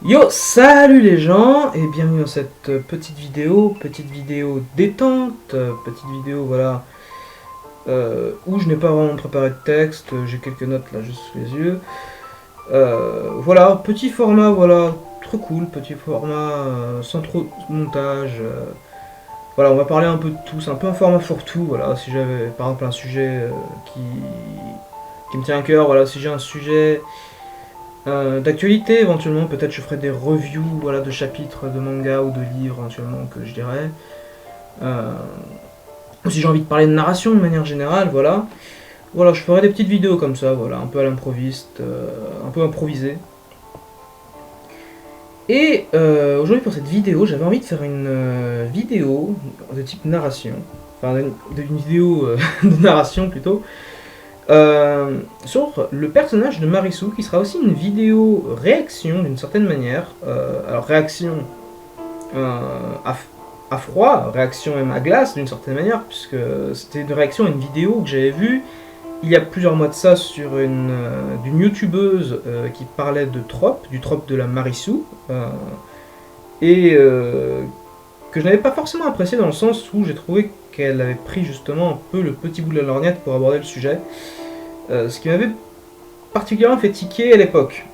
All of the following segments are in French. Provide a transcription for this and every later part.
Yo, salut les gens et bienvenue dans cette petite vidéo détente, petite vidéo voilà, où je n'ai pas vraiment préparé de texte, j'ai quelques notes là juste sous les yeux. Voilà, petit format, voilà, trop cool, petit format sans trop de montage. Voilà, on va parler un peu de tout, c'est un peu un format fourre-tout, voilà, si j'avais par exemple un sujet qui me tient à cœur, voilà, si j'ai un sujet d'actualité, éventuellement, peut-être je ferai des reviews voilà, de chapitres de manga ou de livres, éventuellement, que je dirais. Euh, ou si j'ai envie de parler de narration de manière générale, voilà. Voilà, je ferai des petites vidéos comme ça, voilà, un peu à l'improviste, un peu improvisé. Et aujourd'hui, pour cette vidéo, j'avais envie de faire une vidéo de type narration. Enfin, une vidéo de narration plutôt. Sur le personnage de Marisu, qui sera aussi une vidéo réaction d'une certaine manière. Alors réaction euh, à froid, réaction même à glace d'une certaine manière, puisque c'était une réaction à une vidéo que j'avais vue il y a plusieurs mois de ça sur d'une youtubeuse qui parlait de du trope de la Marisu, et que je n'avais pas forcément apprécié dans le sens où j'ai trouvé qu'elle avait pris justement un peu le petit bout de la lorgnette pour aborder le sujet. Ce qui m'avait particulièrement fait tiquer à l'époque.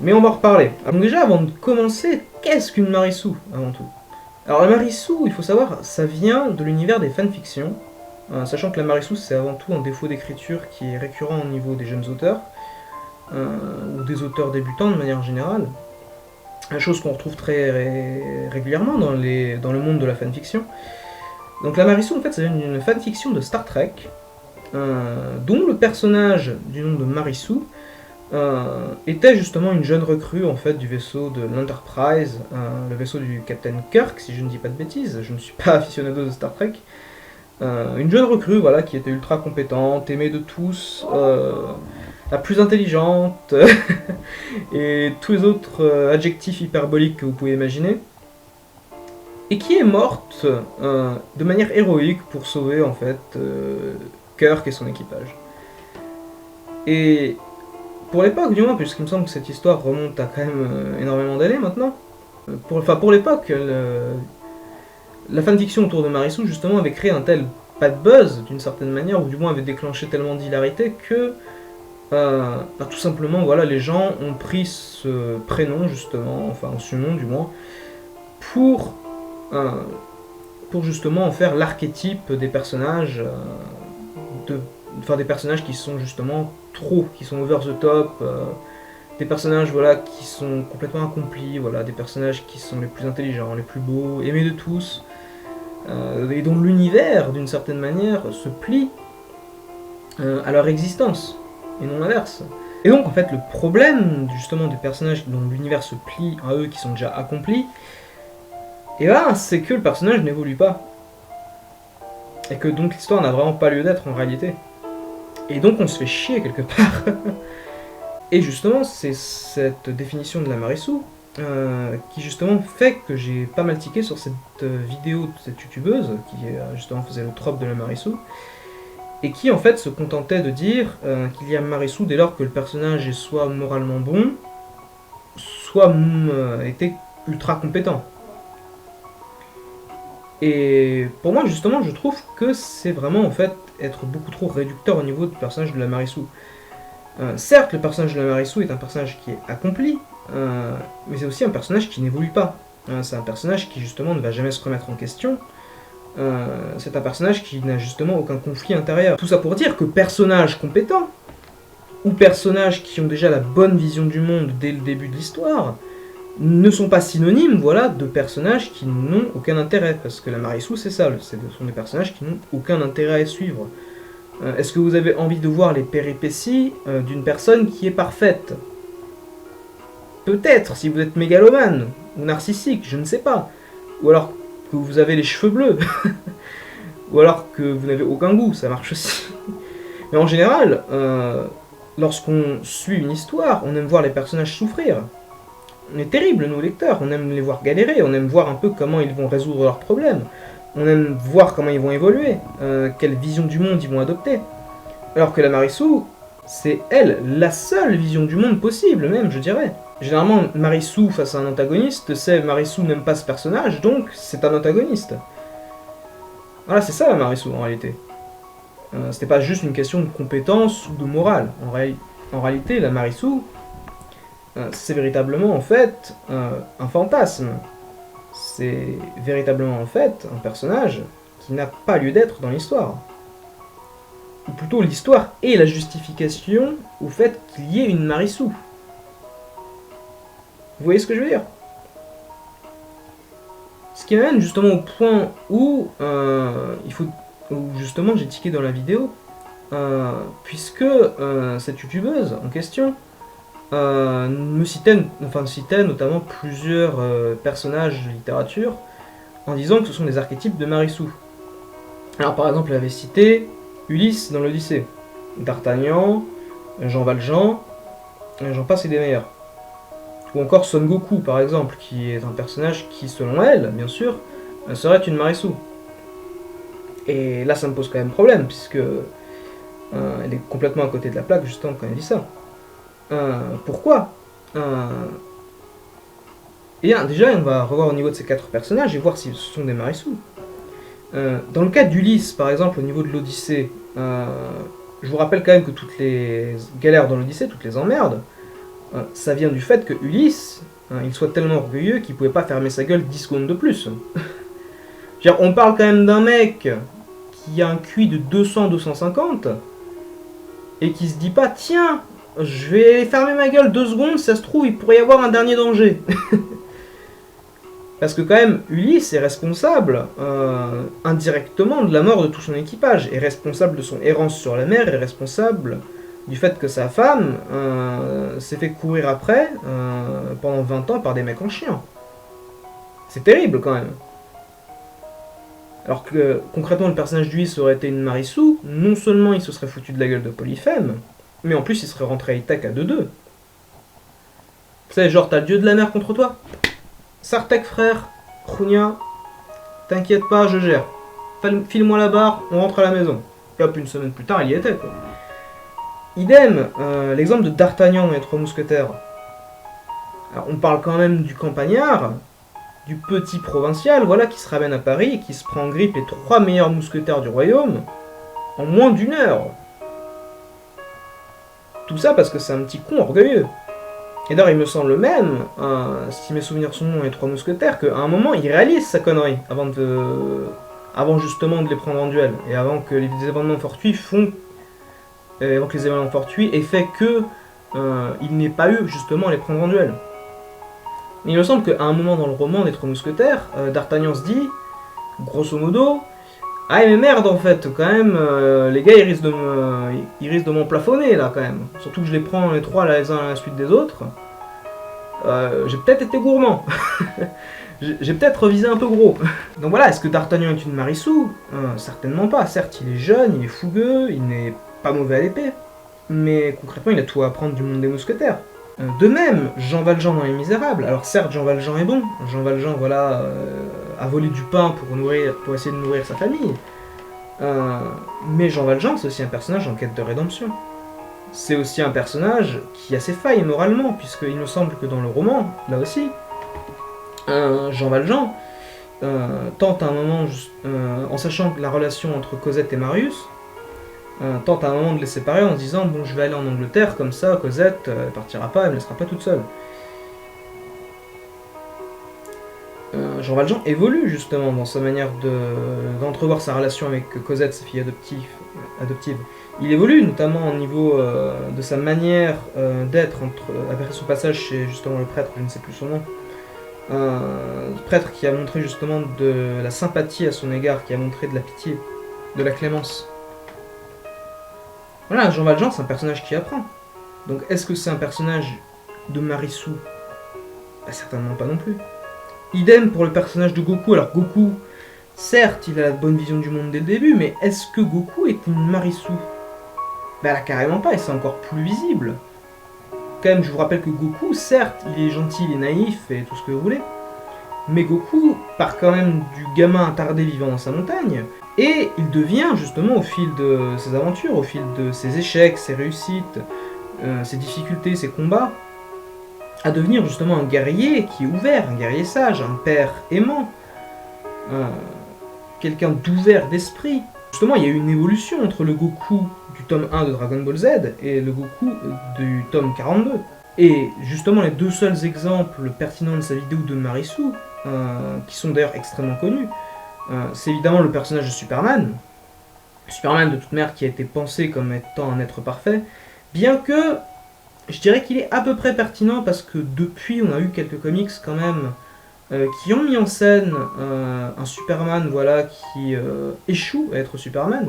Mais on va en reparler. Alors déjà, avant de commencer, qu'est-ce qu'une Marisu, avant tout? Alors la Marisu, il faut savoir, ça vient de l'univers des fanfictions, sachant que la Marisu, c'est avant tout un défaut d'écriture qui est récurrent au niveau des jeunes auteurs, ou des auteurs débutants de manière générale. La chose qu'on retrouve très régulièrement dans le monde de la fanfiction. Donc la Marisu, en fait, c'est une fanfiction de Star Trek, dont le personnage du nom de Marisu était justement une jeune recrue en fait du vaisseau de l'Enterprise, le vaisseau du Captain Kirk, si je ne dis pas de bêtises, je ne suis pas aficionado de Star Trek. Une jeune recrue voilà, qui était ultra compétente, aimée de tous, la plus intelligente, et tous les autres adjectifs hyperboliques que vous pouvez imaginer, et qui est morte de manière héroïque pour sauver en fait Kirk et son équipage. Et pour l'époque, du moins, puisqu'il me semble que cette histoire remonte à quand même énormément d'années maintenant, pour l'époque, la fanfiction autour de Marisu, justement, avait créé un tel bad buzz, d'une certaine manière, ou du moins avait déclenché tellement d'hilarité que, tout simplement, voilà, les gens ont pris ce prénom, justement, enfin, ce nom, du moins, pour, euh, pour justement en faire l'archétype des personnages, des personnages qui sont justement trop, qui sont over the top, des personnages voilà, qui sont complètement accomplis, voilà, des personnages qui sont les plus intelligents, les plus beaux, aimés de tous, et dont l'univers, d'une certaine manière, se plie à leur existence, et non l'inverse. Et donc, en fait, le problème, justement, des personnages dont l'univers se plie à eux, qui sont déjà accomplis, et là, c'est que le personnage n'évolue pas. Et que donc l'histoire n'a vraiment pas lieu d'être en réalité. Et donc on se fait chier quelque part. Et justement, c'est cette définition de la Marisu qui justement fait que j'ai pas mal tiqué sur cette vidéo de cette youtubeuse qui justement faisait le trope de la Marisu et qui en fait se contentait de dire qu'il y a Marisu dès lors que le personnage est soit moralement bon, soit était ultra compétent. Et pour moi justement, je trouve que c'est vraiment en fait être beaucoup trop réducteur au niveau du personnage de la Marisu. Certes, le personnage de la Marisu est un personnage qui est accompli, mais c'est aussi un personnage qui n'évolue pas. C'est un personnage qui justement ne va jamais se remettre en question. C'est un personnage qui n'a justement aucun conflit intérieur. Tout ça pour dire que personnages compétents, ou personnages qui ont déjà la bonne vision du monde dès le début de l'histoire, ne sont pas synonymes voilà, de personnages qui n'ont aucun intérêt. Parce que la Marisu, c'est ça, ce sont des personnages qui n'ont aucun intérêt à suivre. Est-ce que vous avez envie de voir les péripéties d'une personne qui est parfaite? Peut-être, si vous êtes mégalomane, ou narcissique, je ne sais pas. Ou alors que vous avez les cheveux bleus. Ou alors que vous n'avez aucun goût, ça marche aussi. Mais en général, lorsqu'on suit une histoire, on aime voir les personnages souffrir. On est terrible, nous lecteurs, on aime les voir galérer, on aime voir un peu comment ils vont résoudre leurs problèmes. On aime voir comment ils vont évoluer, quelle vision du monde ils vont adopter. Alors que la Marisu, c'est elle, la seule vision du monde possible même, je dirais. Généralement, Marisu face à un antagoniste, c'est Marisu n'aime pas ce personnage, donc c'est un antagoniste. Voilà, c'est ça la Marisu en réalité. C'était pas juste une question de compétence ou de morale. En réalité, la Marisu, c'est véritablement en fait un fantasme. C'est véritablement en fait un personnage qui n'a pas lieu d'être dans l'histoire. Ou plutôt l'histoire est la justification au fait qu'il y ait une Marisu. Vous voyez ce que je veux dire? Ce qui m'amène justement au point où où justement j'ai tiqué dans la vidéo, puisque cette youtubeuse en question citait notamment plusieurs personnages de littérature en disant que ce sont des archétypes de Marisu. Alors par exemple, elle avait cité Ulysse dans l'Odyssée, D'Artagnan, Jean Valjean, j'en passe et des meilleurs. Ou encore Son Goku par exemple, qui est un personnage qui, selon elle, bien sûr, serait une Marisu. Et là ça me pose quand même problème, puisque elle est complètement à côté de la plaque justement quand elle dit ça. Pourquoi Et déjà, on va revoir au niveau de ces 4 personnages et voir si ce sont des Marisu. Dans le cas d'Ulysse, par exemple, au niveau de l'Odyssée, je vous rappelle quand même que toutes les galères dans l'Odyssée, toutes les emmerdes, ça vient du fait que Ulysse, il soit tellement orgueilleux qu'il pouvait pas fermer sa gueule 10 secondes de plus. On parle quand même d'un mec qui a un QI de 200-250 et qui se dit pas, tiens, je vais fermer ma gueule 2 secondes, ça se trouve, il pourrait y avoir un dernier danger. Parce que quand même, Ulysse est responsable indirectement de la mort de tout son équipage, est responsable de son errance sur la mer, est responsable du fait que sa femme s'est fait courir après pendant 20 ans par des mecs en chien. C'est terrible quand même. Alors que concrètement le personnage d'Ulysse aurait été une Marisu, non seulement il se serait foutu de la gueule de Polyphème, mais en plus il serait rentré à Ithaque à 2-2. Tu sais, genre t'as le dieu de la mer contre toi. Sartek frère, Krunia, t'inquiète pas, je gère. File-moi la barre, on rentre à la maison. Et hop, une semaine plus tard, il y était quoi. Idem, l'exemple de D'Artagnan dans les 3 mousquetaires. Alors, on parle quand même du campagnard, du petit provincial, voilà, qui se ramène à Paris et qui se prend en grippe les 3 meilleurs mousquetaires du royaume en moins d'1 heure. Tout ça parce que c'est un petit con orgueilleux. Et d'ailleurs, il me semble même, si mes souvenirs sont bons dans les 3 mousquetaires, qu'à un moment, il réalise sa connerie avant justement de les prendre en duel, et avant que les événements fortuits aient fait que il n'ait pas eu justement à les prendre en duel. Mais il me semble qu'à un moment dans le roman des 3 mousquetaires, D'Artagnan se dit, grosso modo, ah mais merde en fait, quand même, les gars ils risquent de m'emplafonner là quand même. Surtout que je les prends les 3 les uns à la suite des autres. J'ai peut-être été gourmand. J'ai peut-être visé un peu gros. Donc voilà, est-ce que D'Artagnan est une Marisu? Certainement pas. Certes, il est jeune, il est fougueux, il n'est pas mauvais à l'épée. Mais concrètement, il a tout à apprendre du monde des mousquetaires. De même, Jean Valjean dans Les Misérables. Alors certes, Jean Valjean est bon. Jean Valjean, voilà, a volé du pain pour essayer de nourrir sa famille. Mais Jean Valjean, c'est aussi un personnage en quête de rédemption. C'est aussi un personnage qui a ses failles moralement, puisqu'il me semble que dans le roman, là aussi, Jean Valjean tente à un moment, en sachant que la relation entre Cosette et Marius, tente à un moment de les séparer en se disant bon, je vais aller en Angleterre, comme ça Cosette partira pas, elle me laissera pas toute seule. Jean Valjean évolue justement dans sa manière d'entrevoir sa relation avec Cosette, sa fille adoptive. Il évolue notamment au niveau de sa manière d'être après son passage chez justement le prêtre, je ne sais plus son nom. Prêtre qui a montré justement de la sympathie à son égard, qui a montré de la pitié, de la clémence. Voilà, Jean Valjean, c'est un personnage qui apprend. Donc est-ce que c'est un personnage de Marisu? Bah, certainement pas non plus. Idem pour le personnage de Goku. Alors Goku, certes, il a la bonne vision du monde dès le début, mais est-ce que Goku est une Marisu? Bah là, carrément pas, et c'est encore plus visible. Quand même, je vous rappelle que Goku, certes, il est gentil, il est naïf, et tout ce que vous voulez, mais Goku part quand même du gamin attardé vivant dans sa montagne, et il devient justement au fil de ses aventures, au fil de ses échecs, ses réussites, ses difficultés, ses combats, à devenir justement un guerrier qui est ouvert, un guerrier sage, un père aimant, quelqu'un d'ouvert d'esprit. Justement, il y a eu une évolution entre le Goku du tome 1 de Dragon Ball Z et le Goku du tome 42. Et justement, les deux seuls exemples pertinents de sa vidéo de Marisu, qui sont d'ailleurs extrêmement connus, c'est évidemment le personnage de Superman. Superman de toute manière qui a été pensé comme étant un être parfait, bien que je dirais qu'il est à peu près pertinent parce que depuis on a eu quelques comics quand même qui ont mis en scène un Superman voilà, qui échoue à être Superman.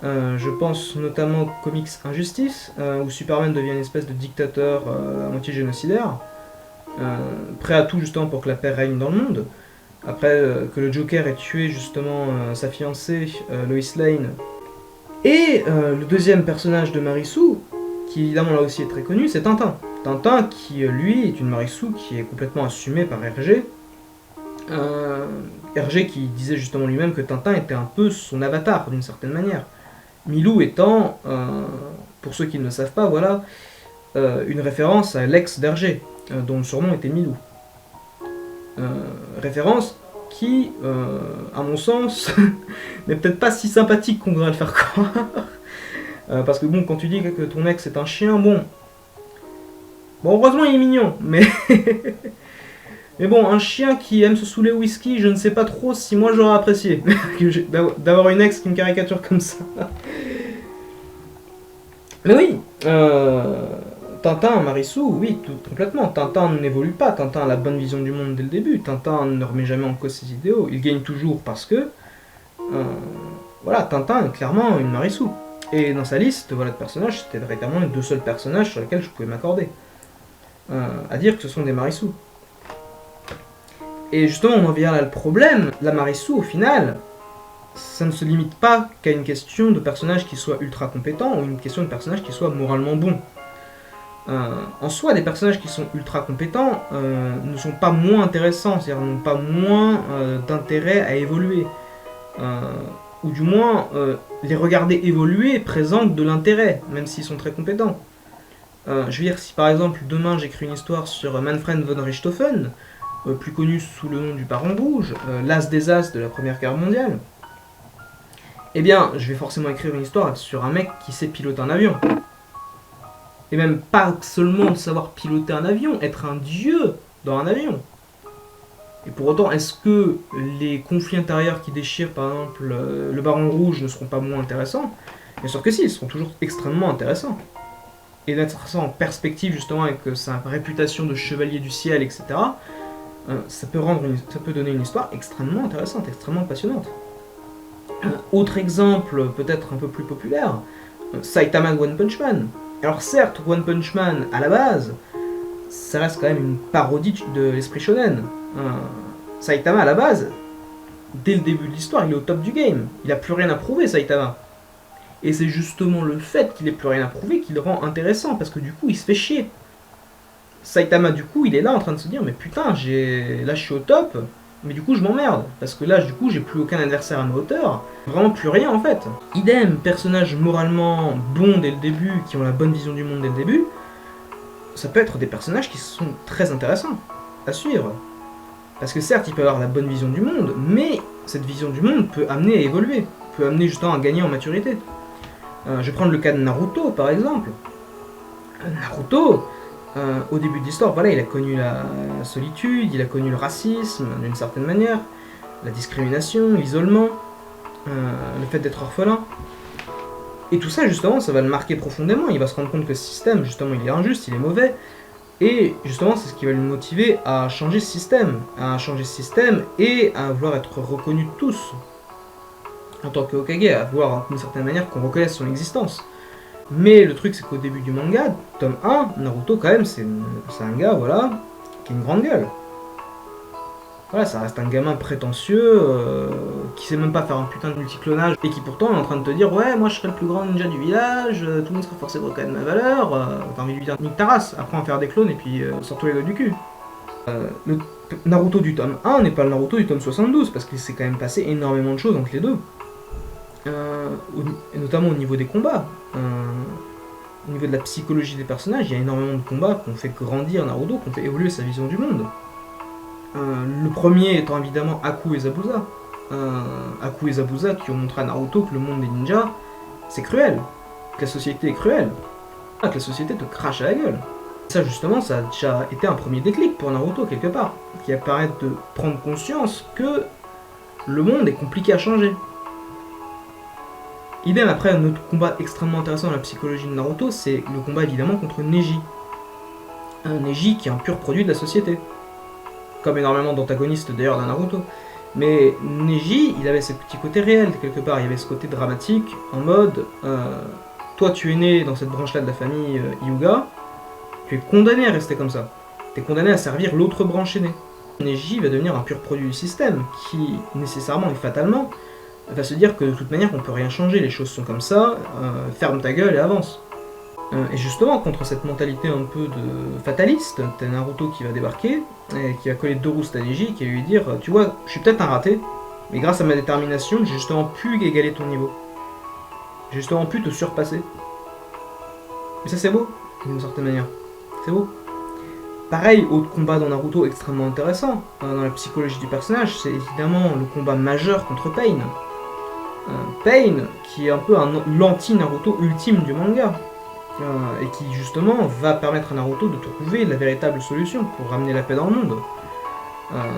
Je pense notamment aux comics Injustice, où Superman devient une espèce de dictateur à moitié génocidaire, prêt à tout justement pour que la paix règne dans le monde. Après que le Joker ait tué justement sa fiancée, Lois Lane. Et le deuxième personnage de Marisu, qui évidemment là aussi est très connu, c'est Tintin. Tintin qui lui est une Marisu qui est complètement assumée par Hergé. Hergé qui disait justement lui-même que Tintin était un peu son avatar d'une certaine manière. Milou étant, pour ceux qui ne le savent pas, voilà, une référence à l'ex d'Hergé, dont le surnom était Milou. Référence qui, à mon sens, n'est peut-être pas si sympathique qu'on voudrait le faire croire. Parce que bon, quand tu dis que ton ex est un chien, bon, heureusement il est mignon, mais... mais bon, un chien qui aime se saouler au whisky, je ne sais pas trop si moi j'aurais apprécié d'avoir une ex qui me caricature comme ça. Mais oui, Tintin, Marisu, oui, complètement. Tintin n'évolue pas, Tintin a la bonne vision du monde dès le début, Tintin ne remet jamais en cause ses idéaux, il gagne toujours parce que... voilà, Tintin est clairement une Marisu. Et dans sa liste voilà, de personnages, c'était véritablement les deux seuls personnages sur lesquels je pouvais m'accorder. À dire que ce sont des Marisu. Et justement, on en vient là le problème, la Marisu, au final, ça ne se limite pas qu'à une question de personnage qui soit ultra compétent ou une question de personnage qui soit moralement bon. En soi, des personnages qui sont ultra compétents ne sont pas moins intéressants, c'est-à-dire n'ont pas moins d'intérêt à évoluer. Ou du moins, les regarder évoluer présente de l'intérêt, même s'ils sont très compétents. Je veux dire, si par exemple demain j'écris une histoire sur Manfred von Richthofen, plus connu sous le nom du Baron Rouge, l'as des as de la Première Guerre mondiale, eh bien, je vais forcément écrire une histoire sur un mec qui sait piloter un avion. Et même pas seulement savoir piloter un avion, être un dieu dans un avion. Et pour autant, est-ce que les conflits intérieurs qui déchirent, par exemple, le Baron Rouge ne seront pas moins intéressants? Bien sûr que si, ils seront toujours extrêmement intéressants. Et d'être ça en perspective, justement, avec sa réputation de chevalier du ciel, etc., ça peut donner une histoire extrêmement intéressante, extrêmement passionnante. Autre exemple, peut-être un peu plus populaire, Saitama de One Punch Man. Alors certes, One Punch Man, à la base, ça reste quand même une parodie de l'esprit shonen. Saitama, à la base, dès le début de l'histoire, il est au top du game. Il a plus rien à prouver, Saitama. Et c'est justement le fait qu'il ait plus rien à prouver qui le rend intéressant, parce que du coup, il se fait chier. Saitama, du coup, il est là en train de se dire, mais putain, là je suis au top, mais du coup je m'emmerde, parce que là, du coup, j'ai plus aucun adversaire à ma hauteur, vraiment plus rien en fait. Idem, personnages moralement bons dès le début, qui ont la bonne vision du monde dès le début, ça peut être des personnages qui sont très intéressants à suivre. Parce que certes, il peut avoir la bonne vision du monde, mais cette vision du monde peut amener à évoluer, peut amener justement à gagner en maturité. Je vais prendre le cas de Naruto par exemple. Naruto, au début de l'histoire, voilà, il a connu la solitude, il a connu le racisme d'une certaine manière, la discrimination, l'isolement, le fait d'être orphelin. Et tout ça, justement, ça va le marquer profondément. Il va se rendre compte que ce système, justement, il est injuste, il est mauvais. Et justement, c'est ce qui va le motiver à changer ce système. Et à vouloir être reconnu de tous. En tant que Hokage, à vouloir d'une certaine manière qu'on reconnaisse son existence. Mais le truc, c'est qu'au début du manga, tome 1, Naruto, quand même, c'est un gars, voilà, qui a une grande gueule. Voilà, ça reste un gamin prétentieux, qui sait même pas faire un putain de multiclonage, et qui pourtant est en train de te dire, ouais, moi je serai le plus grand ninja du village, tout le monde sera forcé de reconnaître ma valeur, t'as envie de lui dire, nique ta race, apprends à faire des clones, et puis sors-toi les doigts du cul. Le Naruto du tome 1 n'est pas le Naruto du tome 72, parce qu'il s'est quand même passé énormément de choses entre les deux. Et notamment au niveau des combats. au niveau de la psychologie des personnages, il y a énormément de combats qui ont fait grandir Naruto, qui ont fait évoluer sa vision du monde. Le premier étant évidemment Aku et Zabuza. Aku et Zabuza qui ont montré à Naruto que le monde des ninjas, c'est cruel, que la société est cruelle, que la société te crache à la gueule. Ça justement, ça a déjà été un premier déclic pour Naruto quelque part, qui apparaît de prendre conscience que le monde est compliqué à changer. Idem après, un autre combat extrêmement intéressant dans la psychologie de Naruto, c'est le combat évidemment contre Neji. Un Neji qui est un pur produit de la société. Comme énormément d'antagonistes d'ailleurs dans Naruto. Mais Neji, il avait ses petits côtés réels quelque part, il y avait ce côté dramatique, en mode, toi tu es né dans cette branche-là de la famille Hyuga, tu es condamné à rester comme ça. Tu es condamné à servir l'autre branche aînée. Neji va devenir un pur produit du système, qui nécessairement et fatalement va se dire que de toute manière on peut rien changer, les choses sont comme ça, ferme ta gueule et avance. Et justement, contre cette mentalité un peu de fataliste, t'as Naruto qui va débarquer, et qui va coller deux roustes à Neji, qui va lui dire « Tu vois, je suis peut-être un raté, mais grâce à ma détermination, j'ai justement pu égaler ton niveau. J'ai justement pu te surpasser. » Et ça c'est beau, d'une certaine manière. C'est beau. Pareil, autre combat dans Naruto extrêmement intéressant, dans la psychologie du personnage, c'est évidemment le combat majeur contre Pain. Pain, qui est un peu l'anti-Naruto ultime du manga. Et qui justement va permettre à Naruto de trouver la véritable solution pour ramener la paix dans le monde.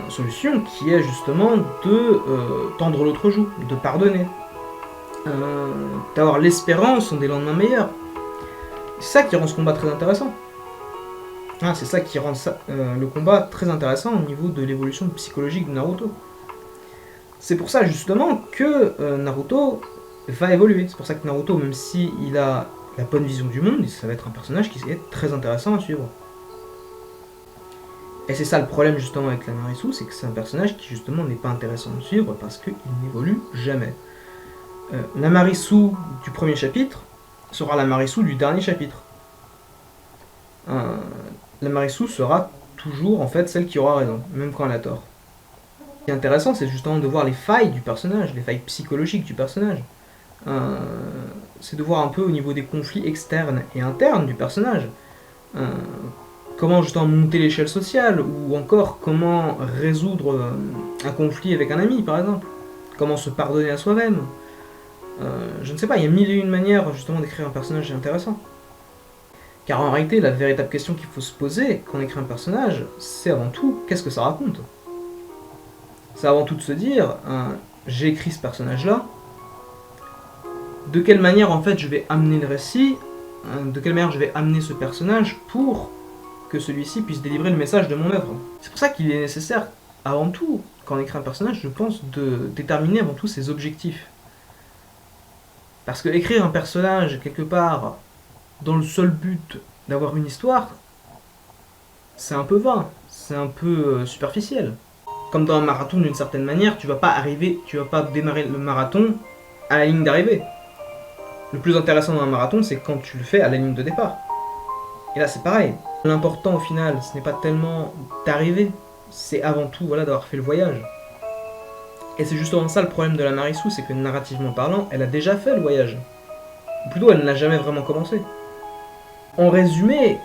Solution qui est justement de tendre l'autre joue, de pardonner, d'avoir l'espérance en des lendemains meilleurs. C'est ça qui rend ce combat très intéressant. C'est ça qui rend le combat très intéressant au niveau de l'évolution psychologique de Naruto. C'est pour ça justement que Naruto va évoluer. C'est pour ça que Naruto, même s'il a la bonne vision du monde, ça va être un personnage qui est très intéressant à suivre. Et c'est ça le problème justement avec la Narisu, c'est que c'est un personnage qui justement n'est pas intéressant à suivre parce qu'il n'évolue jamais. La Narisu du premier chapitre sera la Narisu du dernier chapitre. La Narisu sera toujours en fait celle qui aura raison, même quand elle a tort. Ce qui est intéressant, c'est justement de voir les failles du personnage, les failles psychologiques du personnage. C'est de voir un peu au niveau des conflits externes et internes du personnage. Comment justement monter l'échelle sociale, ou encore comment résoudre un conflit avec un ami par exemple. Comment se pardonner à soi-même. Je ne sais pas, il y a mille et une manières justement d'écrire un personnage intéressant. Car en réalité, la véritable question qu'il faut se poser quand on écrit un personnage, c'est avant tout, qu'est-ce que ça raconte? C'est avant tout de se dire, j'ai écrit ce personnage-là, de quelle manière en fait je vais amener le récit, de quelle manière je vais amener ce personnage pour que celui-ci puisse délivrer le message de mon œuvre. C'est pour ça qu'il est nécessaire, avant tout, quand on écrit un personnage, je pense, de déterminer avant tout ses objectifs. Parce que écrire un personnage, quelque part, dans le seul but d'avoir une histoire, c'est un peu vain, c'est un peu superficiel. Comme dans un marathon, d'une certaine manière, tu vas pas démarrer le marathon à la ligne d'arrivée. Le plus intéressant dans un marathon, c'est quand tu le fais à la ligne de départ. Et là, c'est pareil. L'important, au final, ce n'est pas tellement d'arriver, c'est avant tout d'avoir fait le voyage. Et c'est justement ça le problème de la Narisu, c'est que narrativement parlant, elle a déjà fait le voyage. Ou plutôt, elle n'a jamais vraiment commencé. En résumé,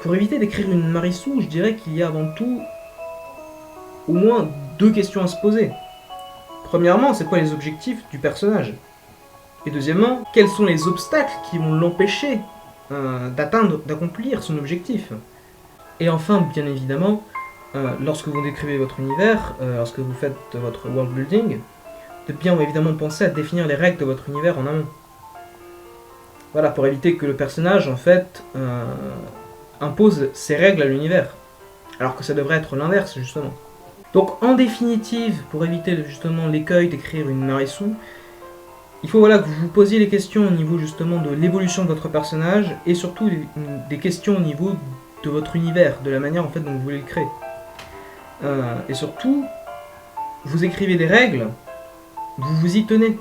pour éviter d'écrire une Narisu, je dirais qu'il y a avant tout au moins deux questions à se poser. Premièrement, c'est quoi les objectifs du personnage? Et deuxièmement, quels sont les obstacles qui vont l'empêcher d'accomplir son objectif? Et enfin, bien évidemment, lorsque vous décrivez votre univers, lorsque vous faites votre world building, de bien évidemment penser à définir les règles de votre univers en amont. Voilà, pour éviter que le personnage, en fait, impose ses règles à l'univers. Alors que ça devrait être l'inverse, justement. Donc, en définitive, pour éviter justement l'écueil d'écrire une Narisu, il faut que vous vous posiez les questions au niveau justement de l'évolution de votre personnage, et surtout des questions au niveau de votre univers, de la manière en fait dont vous voulez le créer. Et surtout, vous écrivez des règles, vous vous y tenez.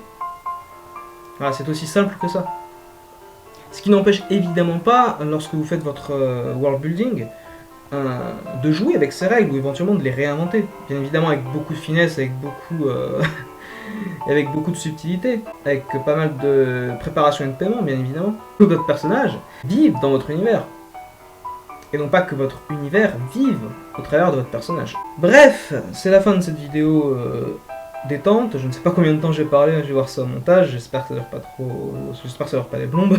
Voilà, c'est aussi simple que ça. Ce qui n'empêche évidemment pas, lorsque vous faites votre world building, de jouer avec ces règles ou éventuellement de les réinventer. Bien évidemment avec beaucoup de finesse, avec beaucoup et avec beaucoup de subtilité, avec pas mal de préparation et de paiement, bien évidemment, que votre personnage vive dans votre univers. Et non pas que votre univers vive au travers de votre personnage. Bref, c'est la fin de cette vidéo détente. Je ne sais pas combien de temps j'ai parlé, je vais voir ça au montage, j'espère que ça dure pas trop. J'espère que ça dure pas les plombes.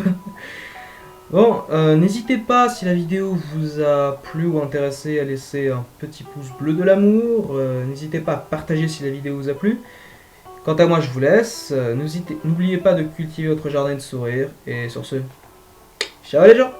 Bon, n'hésitez pas, si la vidéo vous a plu ou intéressé, à laisser un petit pouce bleu de l'amour. N'hésitez pas à partager si la vidéo vous a plu. Quant à moi, je vous laisse. N'oubliez pas de cultiver votre jardin de sourire. Et sur ce, ciao les gens!